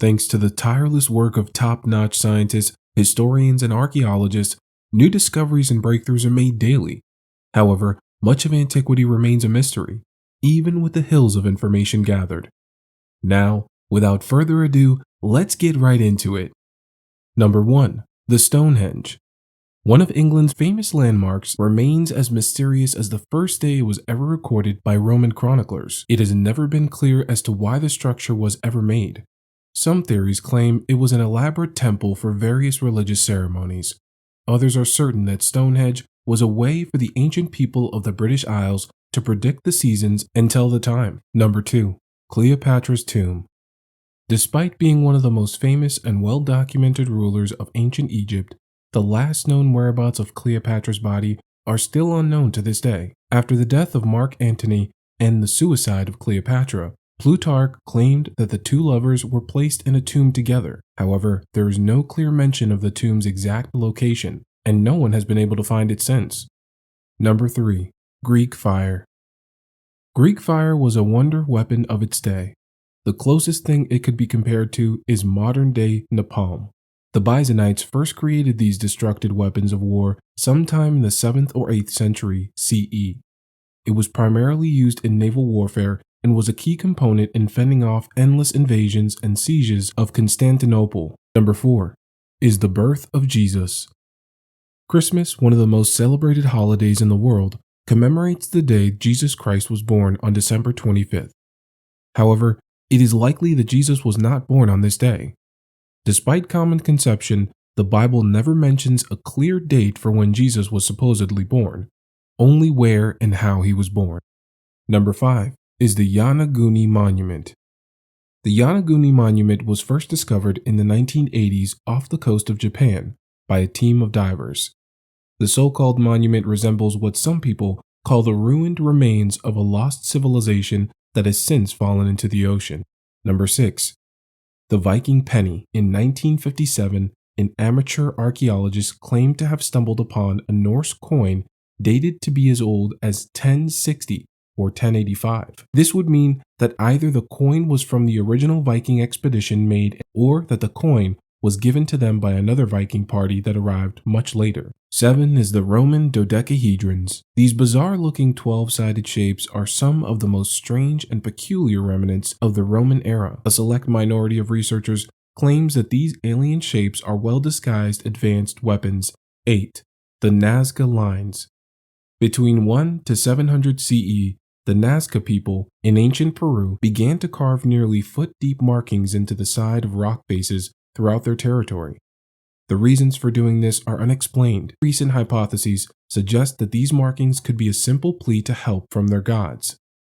Thanks to the tireless work of top-notch scientists, historians, and archaeologists, new discoveries and breakthroughs are made daily. However, much of antiquity remains a mystery, even with the hills of information gathered. Now, without further ado, let's get right into it. Number 1. The Stonehenge. One of England's famous landmarks remains as mysterious as the first day it was ever recorded by Roman chroniclers. It has never been clear as to why the structure was ever made. Some theories claim it was an elaborate temple for various religious ceremonies. Others are certain that Stonehenge was a way for the ancient people of the British Isles to predict the seasons and tell the time. Number 2. Cleopatra's tomb. Despite being one of the most famous and well-documented rulers of ancient Egypt, the last known whereabouts of Cleopatra's body are still unknown to this day. After the death of Mark Antony and the suicide of Cleopatra, Plutarch claimed that the two lovers were placed in a tomb together. However, there is no clear mention of the tomb's exact location, and no one has been able to find it since. Number 3. Greek fire. Greek fire was a wonder weapon of its day. The closest thing it could be compared to is modern-day napalm. The Byzantines first created these destructive weapons of war sometime in the 7th or 8th century CE. It was primarily used in naval warfare and was a key component in fending off endless invasions and sieges of Constantinople. Number 4 is the birth of Jesus. Christmas, one of the most celebrated holidays in the world, commemorates the day Jesus Christ was born on December 25th. However, it is likely that Jesus was not born on this day. Despite common conception, the Bible never mentions a clear date for when Jesus was supposedly born, only where and how he was born. Number 5 is the Yonaguni Monument. The Yonaguni Monument was first discovered in the 1980s off the coast of Japan by a team of divers. The so-called monument resembles what some people call the ruined remains of a lost civilization that has since fallen into the ocean. Number 6. The Viking Penny. In 1957, an amateur archaeologist claimed to have stumbled upon a Norse coin dated to be as old as 1060 or 1085. This would mean that either the coin was from the original Viking expedition made or that the coin was given to them by another Viking party that arrived much later. 7 is the Roman Dodecahedrons. These bizarre-looking 12-sided shapes are some of the most strange and peculiar remnants of the Roman era. A select minority of researchers claims that these alien shapes are well-disguised advanced weapons. 8. The Nazca Lines. Between 1 to 700 CE, the Nazca people in ancient Peru began to carve nearly foot-deep markings into the side of rock faces throughout their territory. The reasons for doing this are unexplained. Recent hypotheses suggest that these markings could be a simple plea to help from their gods,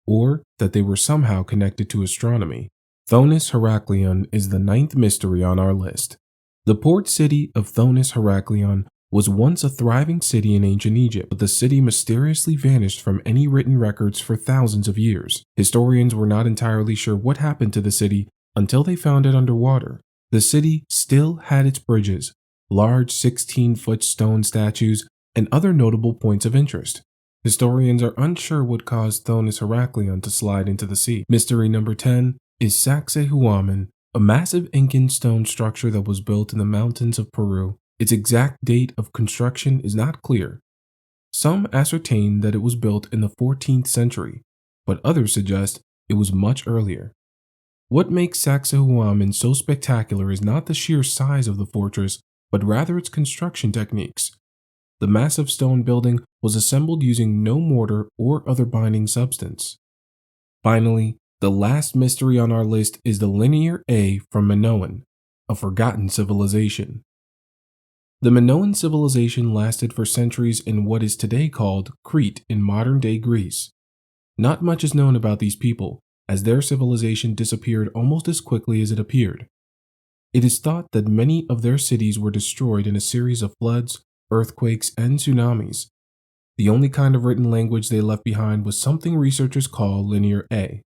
or that they were somehow connected to astronomy. Thonis-Heracleion is the 9th mystery on our list. The port city of Thonis-Heracleion was once a thriving city in ancient Egypt, but the city mysteriously vanished from any written records for thousands of years. Historians were not entirely sure what happened to the city until they found it underwater. The city still had its bridges, large 16-foot stone statues, and other notable points of interest. Historians are unsure what caused Thonis-Heracleion to slide into the sea. Mystery number 10 is Sacsayhuaman, a massive Incan stone structure that was built in the mountains of Peru. Its exact date of construction is not clear. Some ascertain that it was built in the 14th century, but others suggest it was much earlier. What makes Sacsayhuaman so spectacular is not the sheer size of the fortress, but rather its construction techniques. The massive stone building was assembled using no mortar or other binding substance. Finally, the last mystery on our list is the Linear A from Minoan, a forgotten civilization. The Minoan civilization lasted for centuries in what is today called Crete in modern-day Greece. Not much is known about these people, as their civilization disappeared almost as quickly as it appeared. It is thought that many of their cities were destroyed in a series of floods, earthquakes, and tsunamis. The only kind of written language they left behind was something researchers call Linear A.